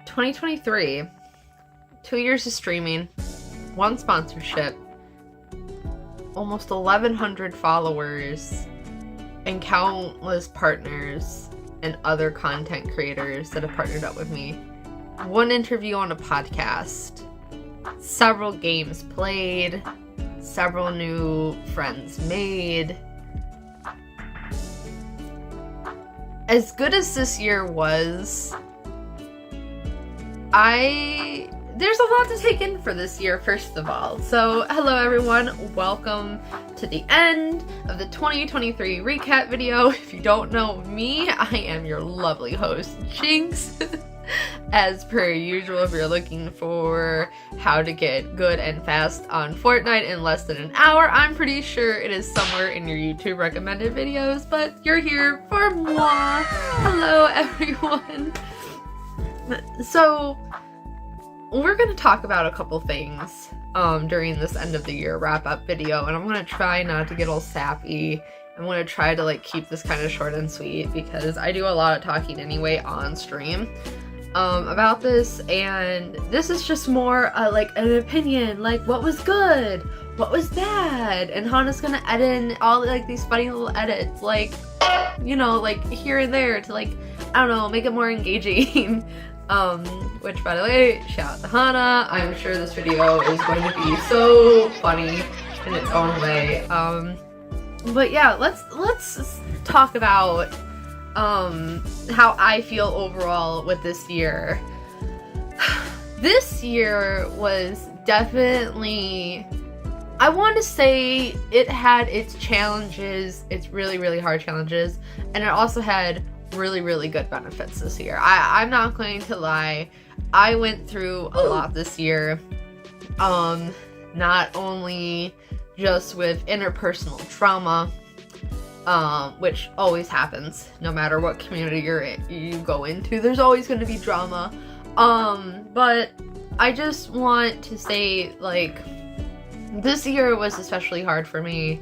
2023, 2 years of streaming, 1 sponsorship, almost 1,100 followers, and countless partners and other content creators that have partnered up with me. 1 interview on a podcast, several games played, several new friends made. As good as this year was, there's a lot to take in for this year, first of all. So, hello everyone, welcome to the end of the 2023 recap video. If you don't know me, I am your lovely host, Jinx. As per usual, if you're looking for how to get good and fast on Fortnite in less than an hour, I'm pretty sure it is somewhere in your YouTube recommended videos, but you're here for moi. Hello everyone. So, we're going to talk about a couple things during this end of the year wrap up video, and I'm going to try not to get all sappy. I'm going to try to keep this kind of short and sweet because I do a lot of talking anyway on stream about this, and this is just more an opinion, what was good, what was bad, and Hannah's gonna edit in all these funny little edits, here and there to I don't know, make it more engaging. Which, by the way, shout out to Hannah. I'm sure this video is going to be so funny in its own way. But yeah, let's talk about how I feel overall with this year. This year was definitely, I want to say it had its challenges, its really, really hard challenges, and it also had really, really good benefits this year. I'm not going to lie, I went through a lot this year, not only just with interpersonal trauma, which always happens no matter what community you go into. There's always going to be drama, but I just want to say this year was especially hard for me.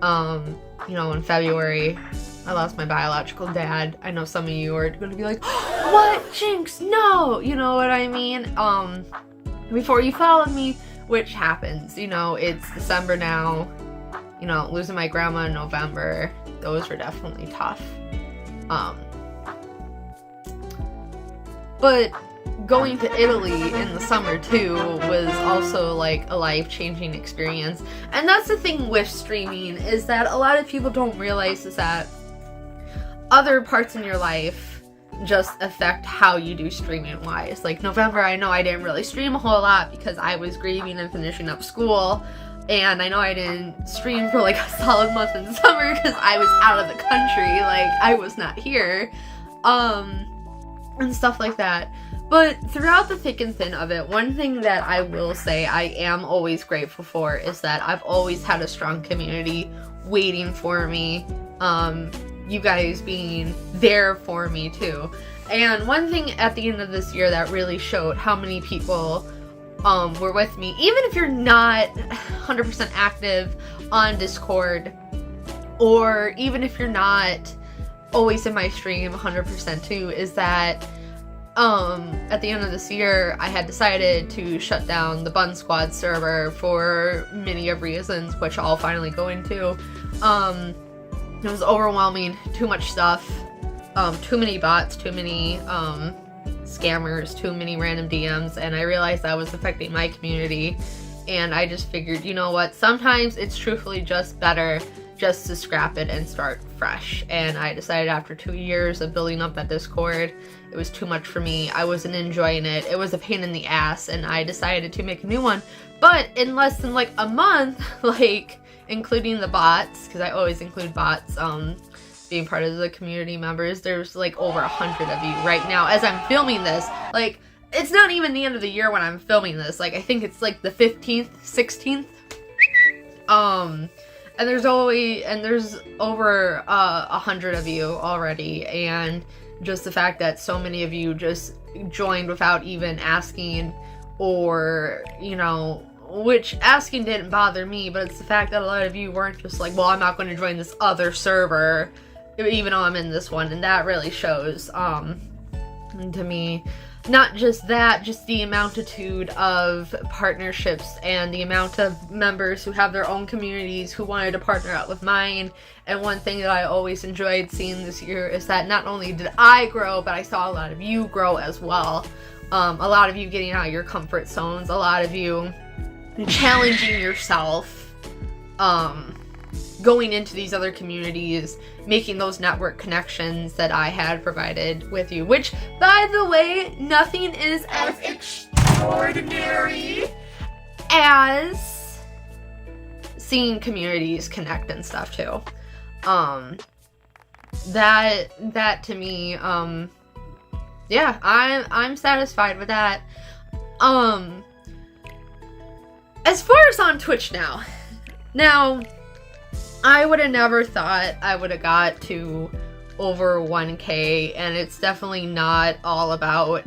In February I lost my biological dad. I know some of you are going to be like, what, Jinx, no, you know what I mean? Before you followed me, which happens, it's December now. Losing my grandma in November, those were definitely tough. But going to Italy in the summer too was also a life-changing experience. And that's the thing with streaming, is that a lot of people don't realize is that other parts in your life just affect how you do streaming wise. November, I know I didn't really stream a whole lot because I was grieving and finishing up school. And I know I didn't stream for a solid month in summer because I was out of the country, I was not here, and stuff like that. But throughout the thick and thin of it, one thing that I will say I am always grateful for is that I've always had a strong community waiting for me, you guys being there for me too. And one thing at the end of this year that really showed how many people were with me, even if you're not 100% active on Discord, or even if you're not always in my stream 100% too, is that at the end of this year I had decided to shut down the Bun Squad server for many of reasons, which I'll finally go into. It was overwhelming, too much stuff, too many bots, too many scammers, too many random DMs, and I realized that was affecting my community, and I just figured, you know what, sometimes it's truthfully just better just to scrap it and start fresh. And I decided after 2 years of building up that Discord, it was too much for me. I wasn't enjoying it. It was a pain in the ass, and I decided to make a new one. But in less than a month, including the bots, because I always include bots, being part of the community members, there's over 100 of you right now as I'm filming this. It's not even the end of the year when I'm filming this. I think it's the 15th, 16th. And there's over 100 of you already, and just the fact that so many of you just joined without even asking, or which asking didn't bother me, but it's the fact that a lot of you weren't just well, I'm not going to join this other server even though I'm in this one, and that really shows to me. not just that, just the amountitude of partnerships and the amount of members who have their own communities who wanted to partner up with mine. And one thing that I always enjoyed seeing this year is that not only did I grow, but I saw a lot of you grow as well. A lot of you getting out of your comfort zones, a lot of you challenging yourself, going into these other communities, making those network connections that I had provided with you, which, by the way, nothing is as extraordinary as seeing communities connect and stuff too. That to me, yeah, I'm satisfied with that. As far as on Twitch now, I would have never thought I would have got to over 1K, and it's definitely not all about,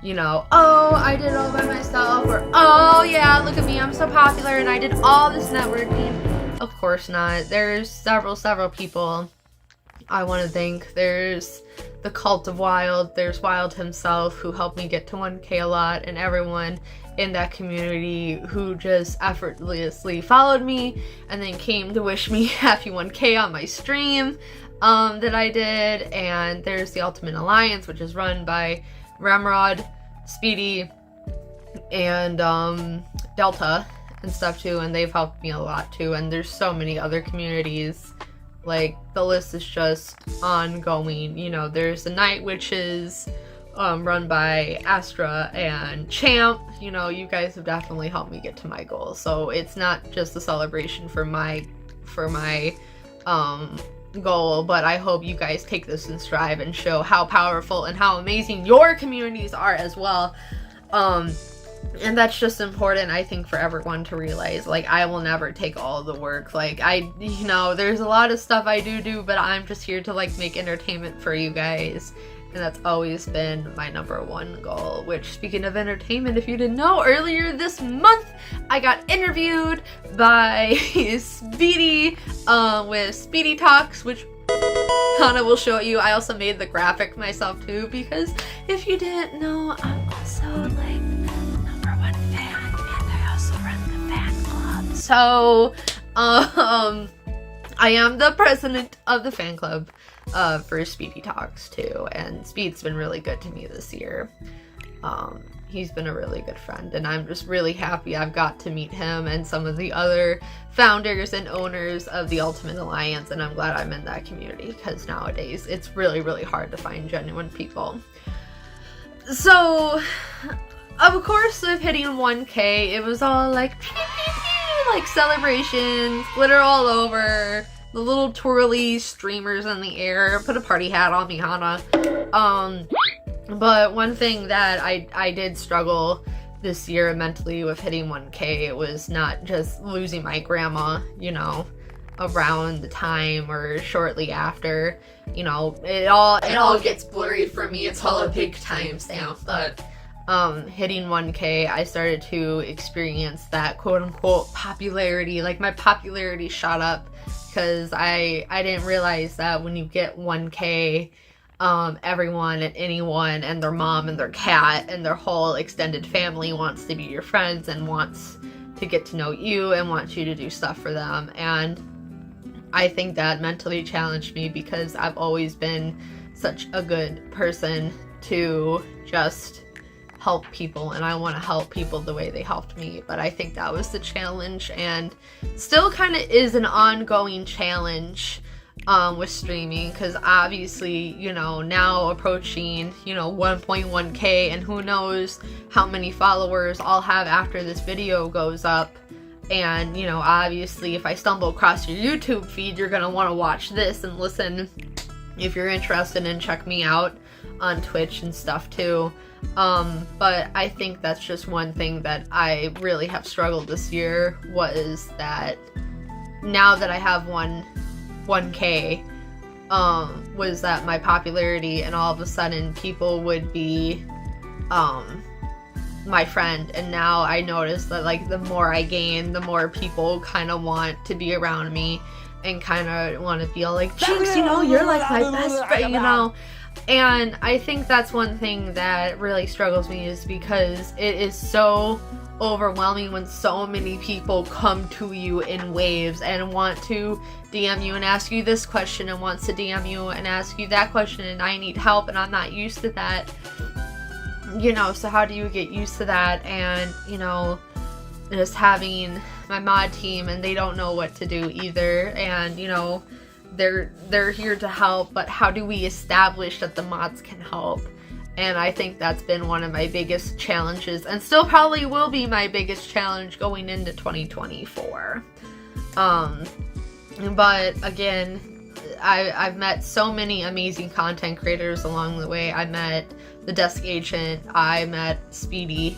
you know, oh, I did it all by myself, or oh yeah, look at me, I'm so popular and I did all this networking. Of course not. There's several people I want to thank. There's the Cult of Wild, there's Wild himself, who helped me get to 1K a lot, and everyone in that community who just effortlessly followed me and then came to wish me happy 1K on my stream that I did. And there's the Ultimate Alliance, which is run by Ramrod, Speedy, and Delta and stuff too, and they've helped me a lot too. And there's so many other communities, like the list is just ongoing. You know, there's the Night Witches, run by Astra and Champ. You know, you guys have definitely helped me get to my goal. So it's not just a celebration for my goal, but I hope you guys take this in stride and show how powerful and how amazing your communities are as well. And that's just important, I think, for everyone to realize. Like, I will never take all the work. Like, you know, there's a lot of stuff I do, but I'm just here to, like, make entertainment for you guys. And that's always been my #1 goal. Which, speaking of entertainment, if you didn't know, earlier this month, I got interviewed by Speedy, with Speedy Talks, which Hannah will show you. I also made the graphic myself, too, because if you didn't know, I'm also, like, #1 fan, and I also run the fan club. So, I am the president of the fan club for Speedy Talks too, and Speed's been really good to me this year. He's been a really good friend, and I'm just really happy I've got to meet him and some of the other founders and owners of the Ultimate Alliance, and I'm glad I'm in that community, because nowadays it's really, really hard to find genuine people. So, of course, with hitting 1K, it was all like, like celebrations, glitter all over, the little twirly streamers in the air. Put a party hat on me, Hannah. But one thing that I did struggle this year mentally with hitting 1K, it was not just losing my grandma, you know, around the time or shortly after. You know, it all gets blurry for me. It's all a big timestamp, but hitting 1K, I started to experience that quote-unquote popularity. Like, my popularity shot up, because I didn't realize that when you get 1K, everyone and anyone and their mom and their cat and their whole extended family wants to be your friends and wants to get to know you and wants you to do stuff for them. And I think that mentally challenged me, because I've always been such a good person to just help people, and I want to help people the way they helped me. But I think that was the challenge, and still kind of is an ongoing challenge with streaming, because obviously, you know, now approaching, you know, 1.1K, and who knows how many followers I'll have after this video goes up. And, you know, obviously if I stumble across your YouTube feed, you're gonna want to watch this and listen if you're interested, and check me out on Twitch and stuff too. But I think that's just one thing that I really have struggled this year, was that now that I have 1K, was that my popularity, and all of a sudden people would be my friend. And now I notice that, like, the more I gain, the more people kind of want to be around me and kind of want to feel like, Jinx, you know, you're like my best friend, you know. And I think that's one thing that really struggles me, is because it is so overwhelming when so many people come to you in waves and want to DM you and ask you this question and wants to DM you and ask you that question, and I need help and I'm not used to that. You know, so how do you get used to that? And, you know, just having my mod team and they don't know what to do either, and, you know, they're here to help, but how do we establish that the mods can help? And I think that's been one of my biggest challenges, and still probably will be my biggest challenge going into 2024. But again, I've met so many amazing content creators along the way. I met the Desk Agent, I met Speedy,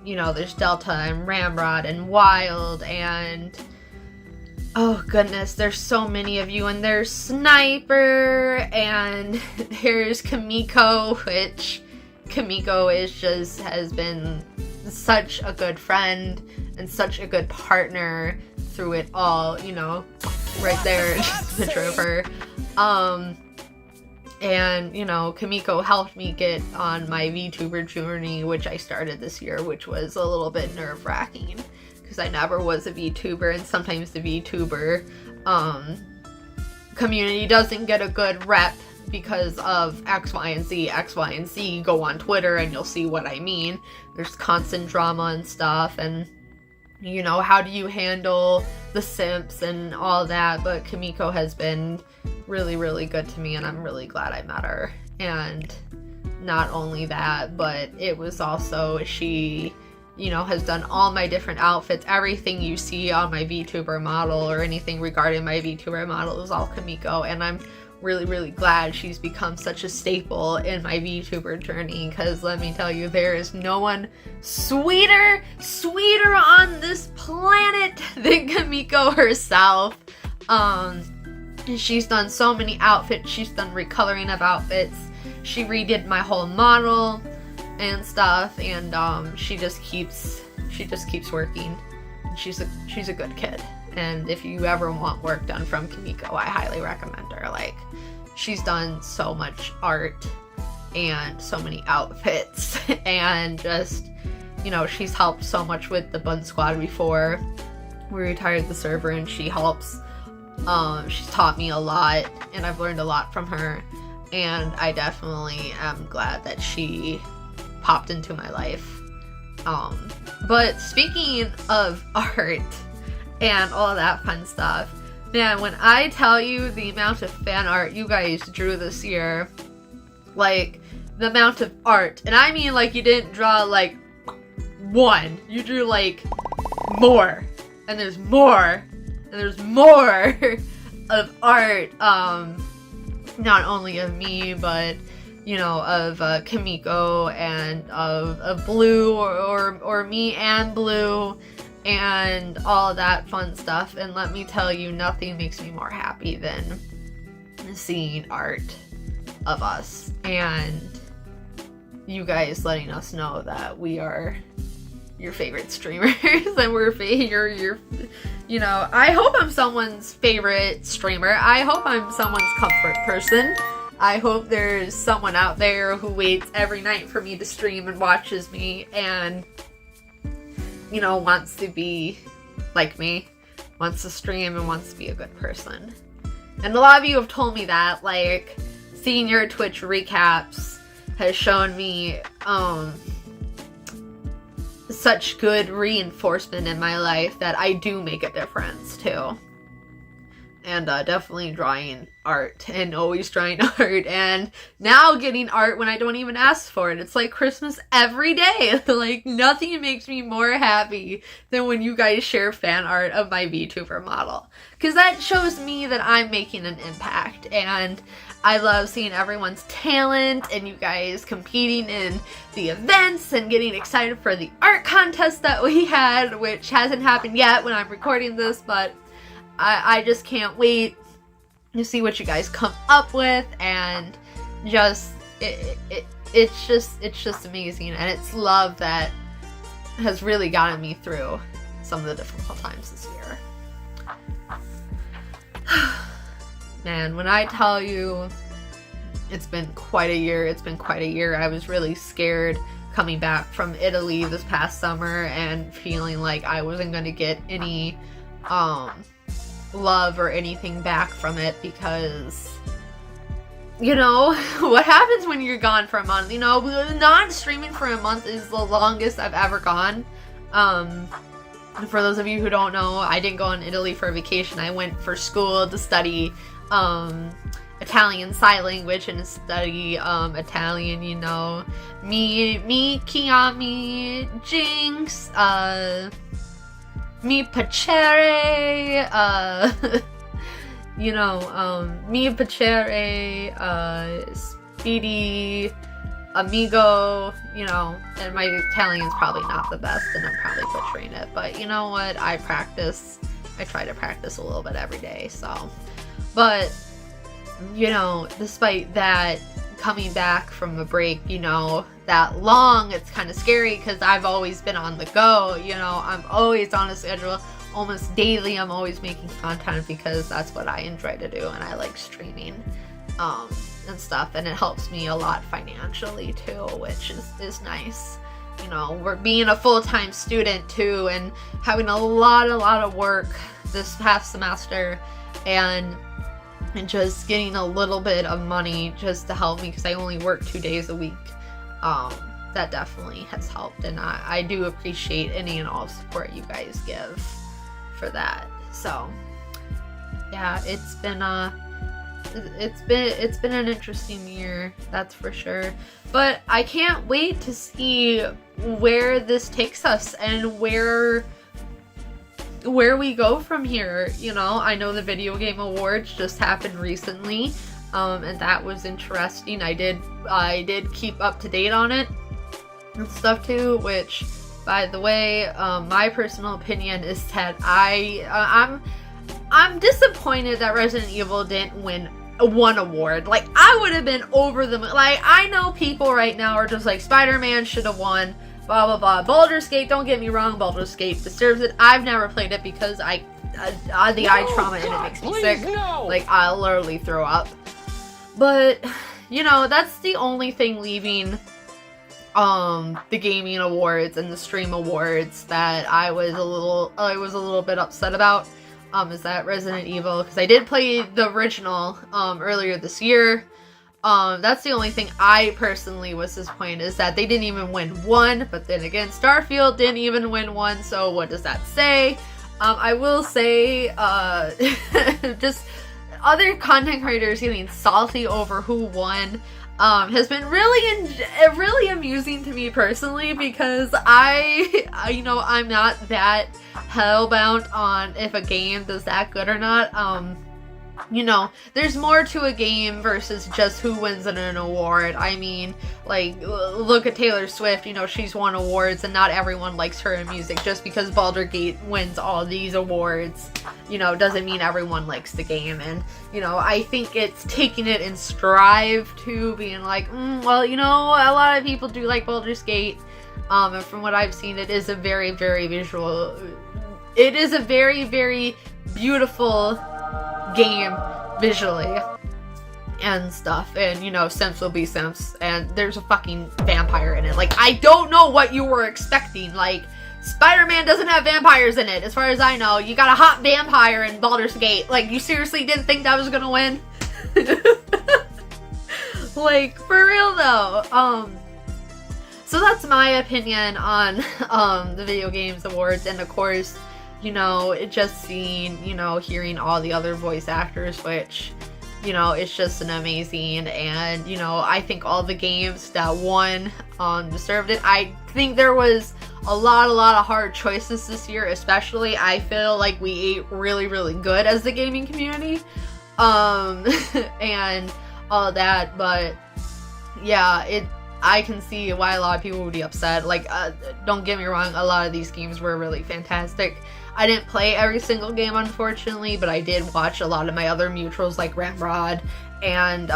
you know, there's Delta and Ramrod and Wild, and oh goodness, there's so many of you, and there's Sniper, and there's Kumiko, which Kumiko has been such a good friend and such a good partner through it all, you know, right there, just a picture of her. And, you know, Kumiko helped me get on my VTuber journey, which I started this year, which was a little bit nerve-wracking, because I never was a VTuber, and sometimes the VTuber community doesn't get a good rep because of X, Y, and Z. X, Y, and Z, go on Twitter and you'll see what I mean. There's constant drama and stuff, and, you know, how do you handle the simps and all that? But Kumiko has been really, really good to me, and I'm really glad I met her. And not only that, but it was also, she, you know, has done all my different outfits. Everything you see on my VTuber model or anything regarding my VTuber model is all Kumiko, and I'm really, really glad she's become such a staple in my VTuber journey, because let me tell you, there is no one sweeter on this planet than Kumiko herself. She's done so many outfits, she's done recoloring of outfits, she redid my whole model and stuff, and she just keeps working. She's a good kid, and if you ever want work done from Kumiko, I highly recommend her. Like, she's done so much art and so many outfits, and just, you know, she's helped so much with the Bun Squad before we retired the server, and she helps. She's taught me a lot, and I've learned a lot from her, and I definitely am glad that she popped into my life. But speaking of art and all that fun stuff, man, when I tell you the amount of fan art you guys drew this year, like, the amount of art, and I mean, like, you didn't draw, like, one, you drew, like, more, and there's more, and there's more of art, not only of me, but, you know, of Kumiko, and of Blue, or me and Blue, and all that fun stuff. And let me tell you, nothing makes me more happy than seeing art of us, and you guys letting us know that we are your favorite streamers, and we're your you know, I hope I'm someone's favorite streamer. I hope I'm someone's comfort person. I hope there's someone out there who waits every night for me to stream and watches me and, you know, wants to be like me, wants to stream and wants to be a good person. And a lot of you have told me that, like, seeing your Twitch recaps has shown me such good reinforcement in my life that I do make a difference too. And definitely drawing art, and always drawing art, and now getting art when I don't even ask for it. It's like Christmas every day. Like, nothing makes me more happy than when you guys share fan art of my VTuber model, because that shows me that I'm making an impact, and I love seeing everyone's talent and you guys competing in the events and getting excited for the art contest that we had, which hasn't happened yet when I'm recording this, but I just can't wait to see what you guys come up with, and just it's just amazing, and it's love that has really gotten me through some of the difficult times this year. Man, when I tell you, it's been quite a year. It's been quite a year. I was really scared coming back from Italy this past summer and feeling like I wasn't going to get any love or anything back from it, because you know what happens when you're gone for a month. You know, not streaming for a month is the longest I've ever gone. For those of you who don't know, I didn't go in Italy for a vacation. I went for school to study Italian sign language and study Italian, you know. Mi chiami Jinx, mi piacere, you know, mi piacere, Speedy, amigo, you know, and my Italian's probably not the best and I'm probably butchering it, but you know what, I try to practice a little bit every day, so. But, you know, despite that, coming back from a break, you know, that long, it's kind of scary because I've always been on the go, you know, I'm always on a schedule, almost daily. I'm always making content because that's what I enjoy to do, and I like streaming and stuff, and it helps me a lot financially too, which is nice. You know, we're being a full-time student too, and having a lot of work this past semester, and just getting a little bit of money just to help me because I only work 2 days a week. That definitely has helped, and I do appreciate any and all support you guys give for that. So yeah, it's been an interesting year, that's for sure. But I can't wait to see where this takes us and where we go from here. You know, I know the Video Game Awards just happened recently, and that was interesting. I did keep up to date on it and stuff too, which, by the way, my personal opinion is that I'm disappointed that Resident Evil didn't win one award. Like, I would have been over the moon. Like, I know people right now are just like, Spider-Man should have won, blah blah blah. Baldur's Gate, don't get me wrong, Baldur's Gate deserves it. I've never played it because the eye trauma in it makes me sick. No. Like, I'll literally throw up. But, you know, that's the only thing leaving the gaming awards and the stream awards that I was a little bit upset about. Is that Resident Evil, because I did play the original earlier this year. That's the only thing I personally was disappointed, is that they didn't even win one. But then again, Starfield didn't even win one, so what does that say? I will say, just other content creators getting salty over who won has been really amusing to me personally, because you know, I'm not that hellbound on if a game does that good or not. You know, there's more to a game versus just who wins an award. I mean, like, look at Taylor Swift, you know, she's won awards and not everyone likes her music. Just because Baldur's Gate wins all these awards, you know, doesn't mean everyone likes the game. And, you know, I think it's taking it in stride to being like, well, you know, a lot of people do like Baldur's Gate. And from what I've seen, it is a very, very very beautiful game visually and stuff, and you know, simps will be simps, and there's a fucking vampire in it. Like, I don't know what you were expecting. Like, Spider-Man doesn't have vampires in it, as far as I know. You got a hot vampire in Baldur's Gate. Like, you seriously didn't think that was gonna win? Like, for real though. So that's my opinion on the Video Games Awards, and of course, you know, just seeing, you know, hearing all the other voice actors, which, you know, it's just an amazing, and, you know, I think all the games that won deserved it. I think there was a lot of hard choices this year, especially. I feel like we ate really good as the gaming community, and all that, but yeah, I can see why a lot of people would be upset. Like, don't get me wrong, a lot of these games were really fantastic. I didn't play every single game, unfortunately, but I did watch a lot of my other mutuals like Ramrod and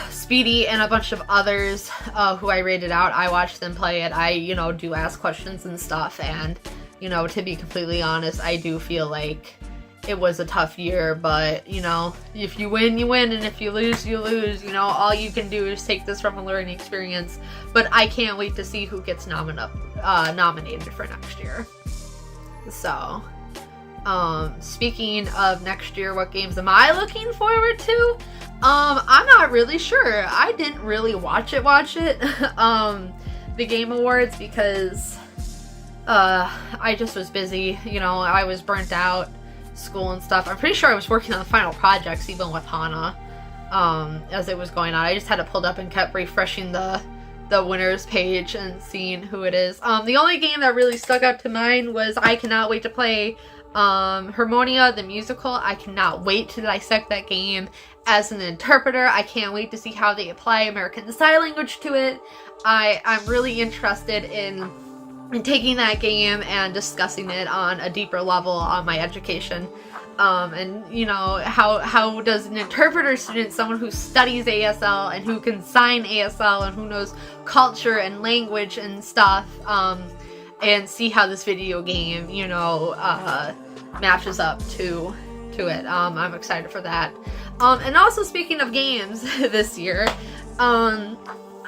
Speedy and a bunch of others who I rated out. I watched them play it. I, you know, do ask questions and stuff, and, you know, to be completely honest, I do feel like it was a tough year, but, you know, if you win, you win, and if you lose, you lose. You know, all you can do is take this from a learning experience. But I can't wait to see who gets nominated for next year. So, speaking of next year, what games am I looking forward to? I'm not really sure. I didn't really watch it, the Game Awards, because, I just was busy. You know, I was burnt out. School and stuff. I'm pretty sure I was working on the final projects even with Hana as it was going on. I just had it pulled up and kept refreshing the winners page and seeing who it is. The only game that really stuck out to mind was I cannot wait to play Harmonia the musical. I cannot wait to dissect that game as an interpreter. I can't wait to see how they apply American Sign Language to it. I'm really interested in taking that game and discussing it on a deeper level on my education. And, you know, how does an interpreter student, someone who studies ASL and who can sign ASL and who knows culture and language and stuff, and see how this video game, you know, matches up to it. I'm excited for that. And also, speaking of games this year,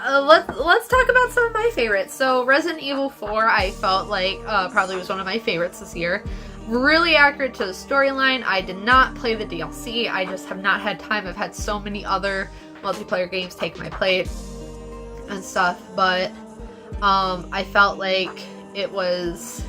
let's talk about some of my favorites. So Resident Evil 4, I felt like probably was one of my favorites this year. Really accurate to the storyline. I did not play the DLC. I just have not had time. I've had so many other multiplayer games take my plate and stuff. But I felt like it was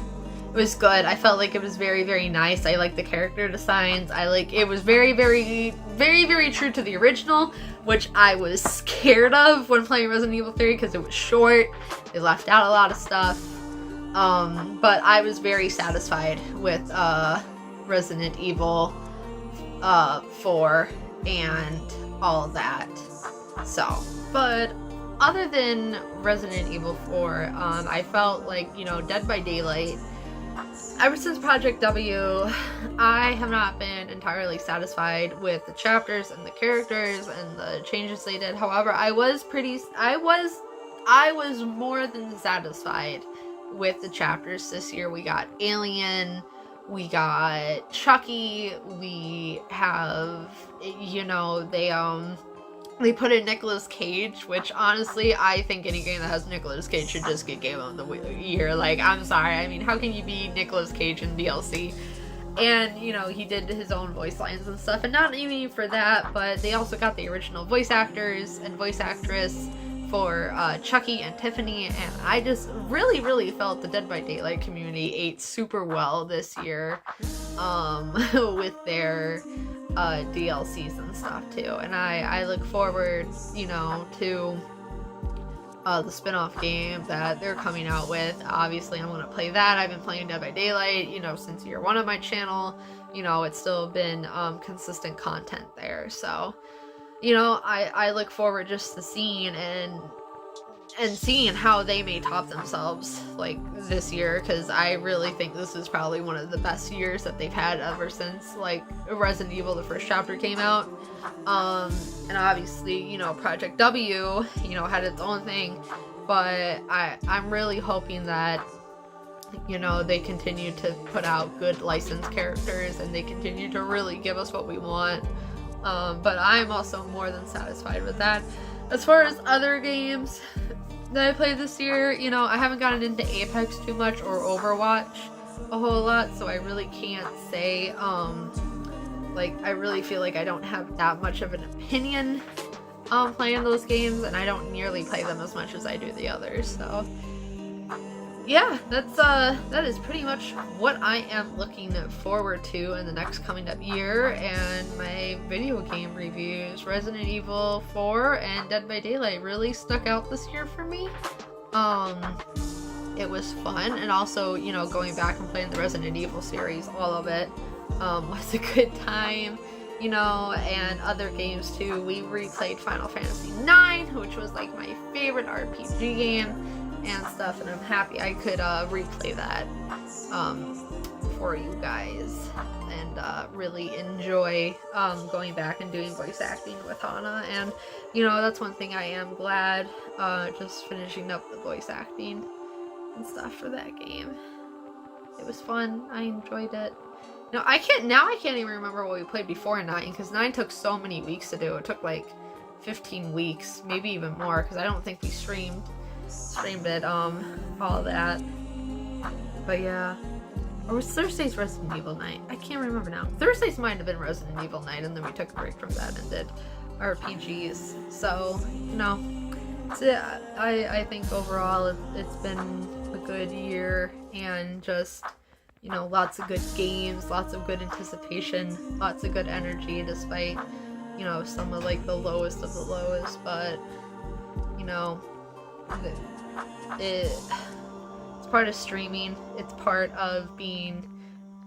good. I felt like it was very, very nice. I like the character designs. It was very, very, very, very true to the original, which I was scared of when playing Resident Evil 3 because it was short. They left out a lot of stuff. But I was very satisfied with Resident Evil 4 and all of that. So, but other than Resident Evil 4, I felt like, you know, Dead by Daylight, ever since Project W, I have not been entirely satisfied with the chapters and the characters and the changes they did. However, I was more than satisfied with the chapters this year. We got Alien, we got Chucky, we have, you know, they put in Nicolas Cage, which honestly, I think any game that has Nicolas Cage should just get Game of the Year. Like, I'm sorry. I mean, how can you be Nicolas Cage in DLC? And, you know, he did his own voice lines and stuff. And not even for that, but they also got the original voice actors and voice actress for Chucky and Tiffany. And I just really, really felt the Dead by Daylight community ate super well this year with their DLCs and stuff too, and I look forward, you know, to the spin-off game that they're coming out with. Obviously, I'm gonna play that. I've been playing Dead by Daylight, you know, since year one of my channel. You know, it's still been consistent content there, so, you know, I look forward just to seeing and seeing how they may top themselves like this year, because I really think this is probably one of the best years that they've had ever since like Resident Evil the first chapter came out. And obviously, you know, Project W, you know, had its own thing, but I'm really hoping that, you know, they continue to put out good licensed characters and they continue to really give us what we want. But I'm also more than satisfied with that. As far as other games that I played this year, you know, I haven't gotten into Apex too much or Overwatch a whole lot, so I really can't say, like, I really feel like I don't have that much of an opinion on playing those games, and I don't nearly play them as much as I do the others, so yeah, that is pretty much what I am looking forward to in the next coming up year, and my video game reviews. Resident Evil 4 and Dead by Daylight really stuck out this year for me. It was fun, and also, you know, going back and playing the Resident Evil series, all of it, was a good time, you know, and other games too. We replayed Final Fantasy IX, which was like my favorite RPG game and stuff, and I'm happy I could replay that for you guys and really enjoy going back and doing voice acting with Hana. And, you know, that's one thing I am glad, just finishing up the voice acting and stuff for that game. It was fun. I enjoyed it. No, I can't even remember what we played before 9, because 9 took so many weeks to do. It took like 15 weeks, maybe even more, because I don't think we streamed it, all that. But yeah. Or was Thursday's Resident Evil night? I can't remember now. Thursday's might have been Resident Evil night, and then we took a break from that and did RPGs. So, you know, I think overall it's been a good year, and just, you know, lots of good games, lots of good anticipation, lots of good energy, despite, you know, some of like the lowest of the lows. But, you know, it's part of streaming. It's part of being,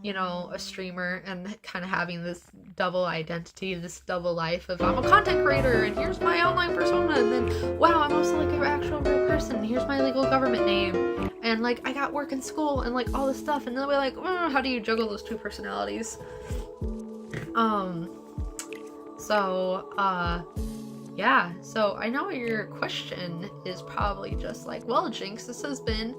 you know, a streamer and kind of having this double identity, this double life of, I'm a content creator and here's my online persona, and then, wow, I'm also like an actual real person, and here's my legal government name, and like I got work in school and like all this stuff, and then we're like, how do you juggle those two personalities? Yeah, so I know your question is probably just like, well, Jinx, this has been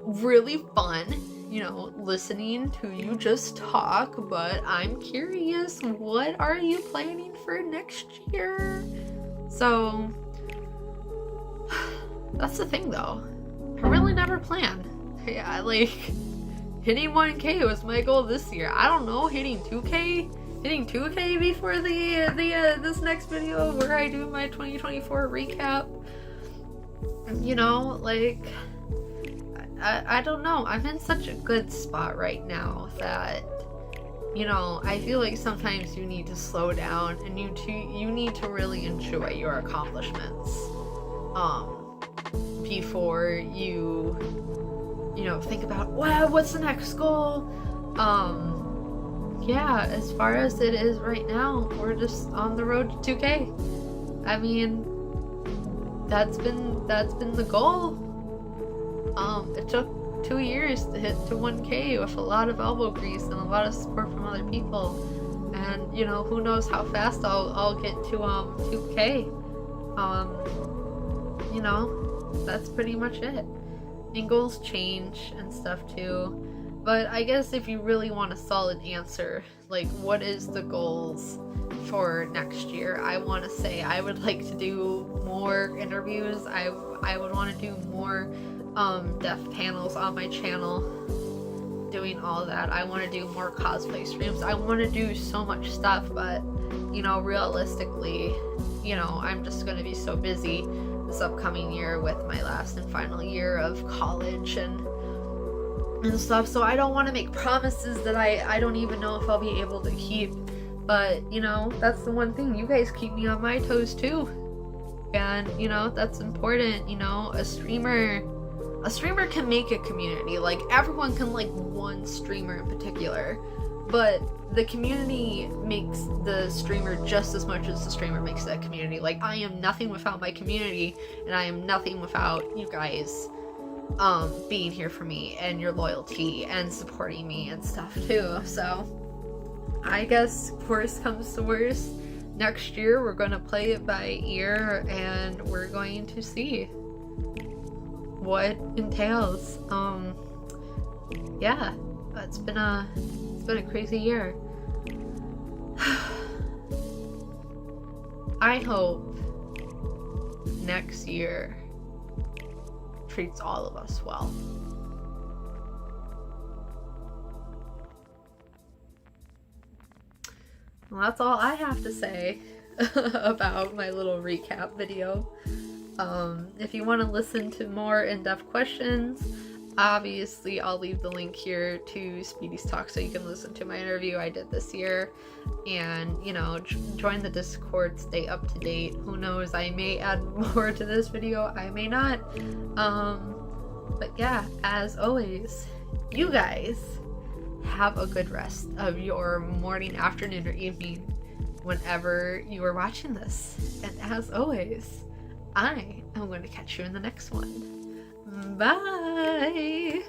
really fun, you know, listening to you just talk, but I'm curious, what are you planning for next year? So, that's the thing though. I really never planned. Yeah, like, hitting 1K was my goal this year. I don't know, hitting 2K? Hitting 2K before this next video where I do my 2024 recap. You know, like, I don't know. I'm in such a good spot right now that, you know, I feel like sometimes you need to slow down and you need to really enjoy your accomplishments before you know, think about, well, what's the next goal? Yeah, as far as it is right now, we're just on the road to 2K. I mean, that's been the goal. It took 2 years to hit to 1K with a lot of elbow grease and a lot of support from other people. And, you know, who knows how fast I'll get to 2K. You know, that's pretty much it. And goals change and stuff too. But I guess if you really want a solid answer, like, what is the goals for next year? I want to say I would like to do more interviews. I would want to do more deaf panels on my channel, doing all that. I want to do more cosplay streams. I want to do so much stuff, but, you know, realistically, you know, I'm just going to be so busy this upcoming year with my last and final year of college and stuff, so I don't want to make promises that I don't even know if I'll be able to keep. But, you know, that's the one thing. You guys keep me on my toes too, and, you know, that's important. You know, a streamer can make a community. Like, everyone can like one streamer in particular, but the community makes the streamer just as much as the streamer makes that community. Like, I am nothing without my community, and I am nothing without you guys being here for me and your loyalty and supporting me and stuff too. So I guess worst comes to worst, next year we're going to play it by ear and we're going to see what entails. Yeah, it's been a crazy year. I hope next year treats all of us well. Well, that's all I have to say about my little recap video. If you want to listen to more in-depth questions, obviously I'll leave the link here to Speedy's Talk so you can listen to my interview I did this year, and, you know, join the Discord, stay up to date. Who knows, I may add more to this video, I may not. But yeah, as always, you guys have a good rest of your morning, afternoon, or evening whenever you are watching this. And as always, I am going to catch you in the next one. Bye!